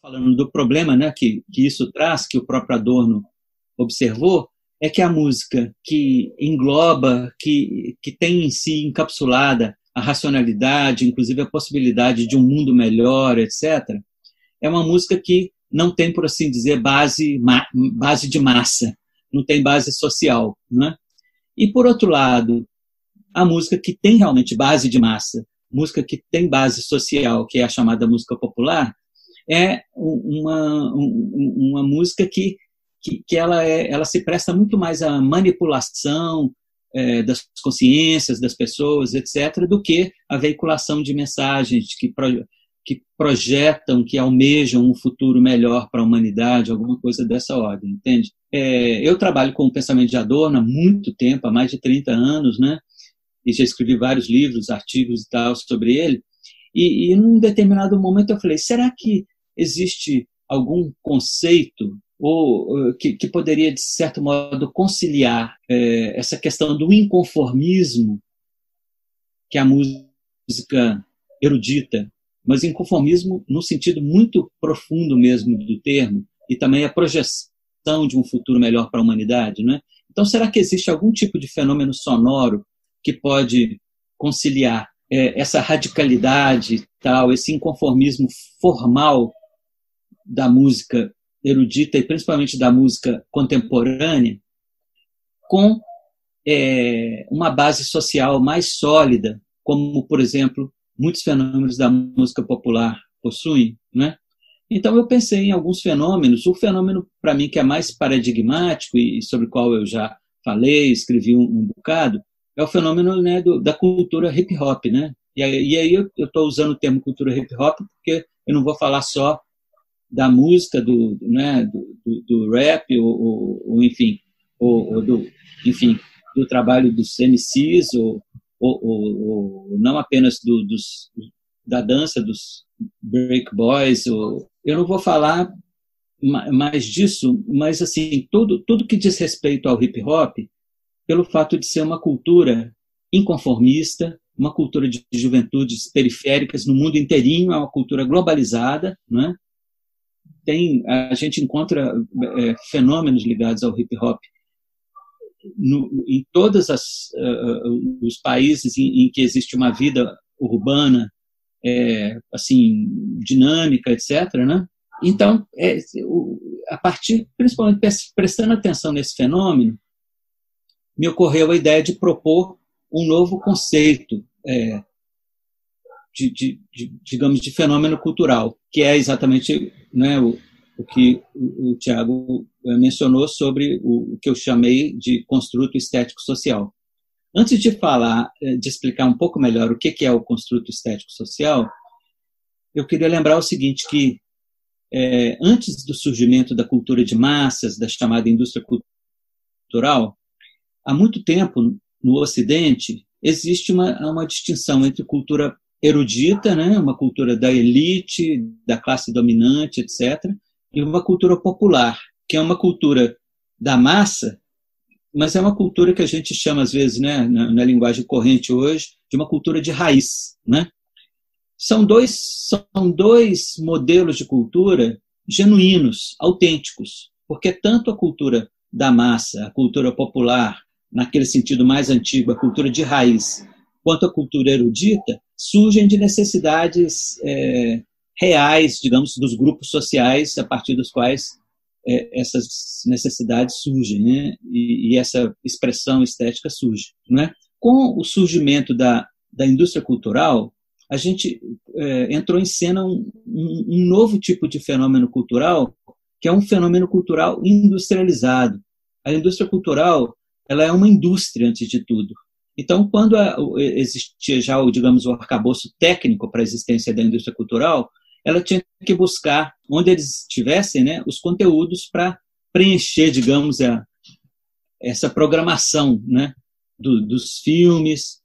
falando do problema, né, que isso traz, que o próprio Adorno observou, é que a música que engloba, que tem em si encapsulada a racionalidade, inclusive a possibilidade de um mundo melhor, etc., é uma música que não tem, por assim dizer, base de massa, não tem base social, né? E, por outro lado, a música que tem realmente base de massa, música que tem base social, que é a chamada música popular, é uma música que ela se presta muito mais à manipulação das consciências das pessoas, etc., do que a veiculação de mensagens que projetam, que almejam um futuro melhor para a humanidade, alguma coisa dessa ordem, entende? Eu trabalho com o pensamento de Adorno há muito tempo, há mais de 30 anos, né? E já escrevi vários livros, artigos e tal sobre ele, e num determinado momento eu falei, será que existe algum conceito que poderia, de certo modo, conciliar essa questão do inconformismo que a música erudita, mas inconformismo no sentido muito profundo mesmo do termo, e também a projeção de um futuro melhor para a humanidade, né? Então, será que existe algum tipo de fenômeno sonoro que pode conciliar essa radicalidade, tal, esse inconformismo formal da música erudita e principalmente da música contemporânea, com uma base social mais sólida, como, por exemplo, muitos fenômenos da música popular possuem, né? Então eu pensei em alguns fenômenos. O fenômeno, para mim, que é mais paradigmático e sobre o qual eu já falei, escrevi um bocado, é o fenômeno, né, da cultura hip-hop, né? E aí eu estou usando o termo cultura hip-hop porque eu não vou falar só da música, do rap, ou enfim, enfim, do trabalho dos MCs, ou não apenas da dança dos break boys. Eu não vou falar mais disso, mas assim, tudo que diz respeito ao hip-hop, pelo fato de ser uma cultura inconformista, uma cultura de juventudes periféricas no mundo inteirinho, é uma cultura globalizada, né? A gente encontra fenômenos ligados ao hip-hop em todos os países em que existe uma vida urbana assim, dinâmica, etc., né? Então, a partir, principalmente prestando atenção nesse fenômeno, me ocorreu a ideia de propor um novo conceito digamos, de fenômeno cultural, que é exatamente, né, o que o Tiago mencionou sobre o que eu chamei de construto estético-social. Antes de explicar um pouco melhor o que é o construto estético-social, eu queria lembrar o seguinte, que antes do surgimento da cultura de massas, da chamada indústria cultural, há muito tempo, no Ocidente, existe uma distinção entre cultura erudita, né, uma cultura da elite, da classe dominante, etc., e uma cultura popular, que é uma cultura da massa, mas é uma cultura que a gente chama, às vezes, né, na linguagem corrente hoje, de uma cultura de raiz, né? São dois modelos de cultura genuínos, autênticos, porque tanto a cultura da massa, a cultura popular, naquele sentido mais antigo, a cultura de raiz, quanto a cultura erudita, surgem de necessidades reais, digamos, dos grupos sociais a partir dos quais essas necessidades surgem, né? E essa expressão estética surge, né? Com o surgimento da indústria cultural, a gente entrou em cena um novo tipo de fenômeno cultural, que é um fenômeno cultural industrializado. A indústria cultural, ela é uma indústria, antes de tudo. Então, quando existia já, digamos, o arcabouço técnico para a existência da indústria cultural, ela tinha que buscar, onde eles tivessem, né, os conteúdos para preencher, digamos, essa programação, né, dos filmes,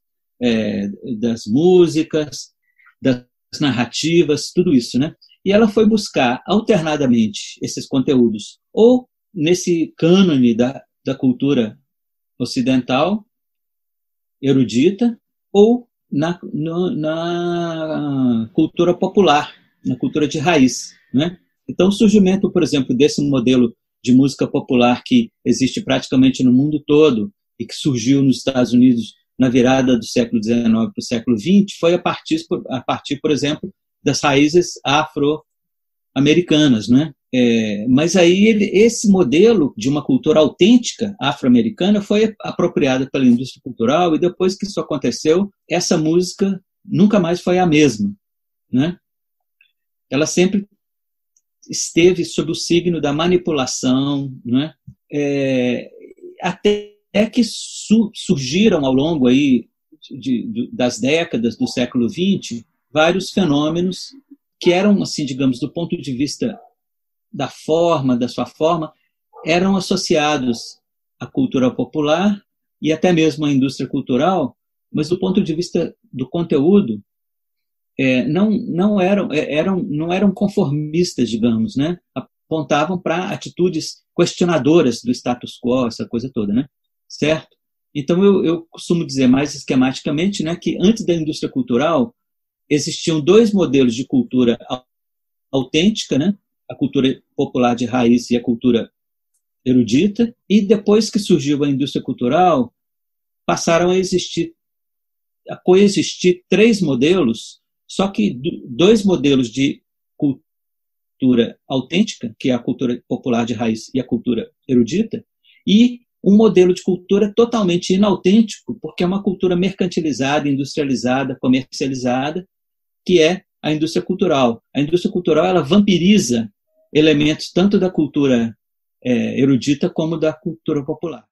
das músicas, das narrativas, tudo isso, né? E ela foi buscar, alternadamente, esses conteúdos, ou nesse cânone da cultura ocidental, erudita, ou na cultura popular, na cultura de raiz, né? Então, o surgimento, por exemplo, desse modelo de música popular que existe praticamente no mundo todo e que surgiu nos Estados Unidos na virada do século XIX para o século XX, foi a partir, por exemplo, das raízes afro-americanas, né? Mas aí esse modelo de uma cultura autêntica afro-americana foi apropriado pela indústria cultural, e depois que isso aconteceu, essa música nunca mais foi a mesma, né? Ela sempre esteve sob o signo da manipulação, né? Até que surgiram ao longo aí das décadas do século XX vários fenômenos que eram, assim, digamos, do ponto de vista da sua forma, eram associados à cultura popular e até mesmo à indústria cultural, mas do ponto de vista do conteúdo, não eram conformistas, digamos, né? Apontavam para atitudes questionadoras do status quo, essa coisa toda, né? Certo? Então, eu costumo dizer mais esquematicamente, né, que antes da indústria cultural existiam dois modelos de cultura autêntica, né? A cultura popular de raiz e a cultura erudita, e depois que surgiu a indústria cultural, passaram a coexistir três modelos, só que dois modelos de cultura autêntica, que é a cultura popular de raiz e a cultura erudita, e um modelo de cultura totalmente inautêntico, porque é uma cultura mercantilizada, industrializada, comercializada, que é a indústria cultural. A indústria cultural, ela vampiriza elementos tanto da cultura erudita como da cultura popular.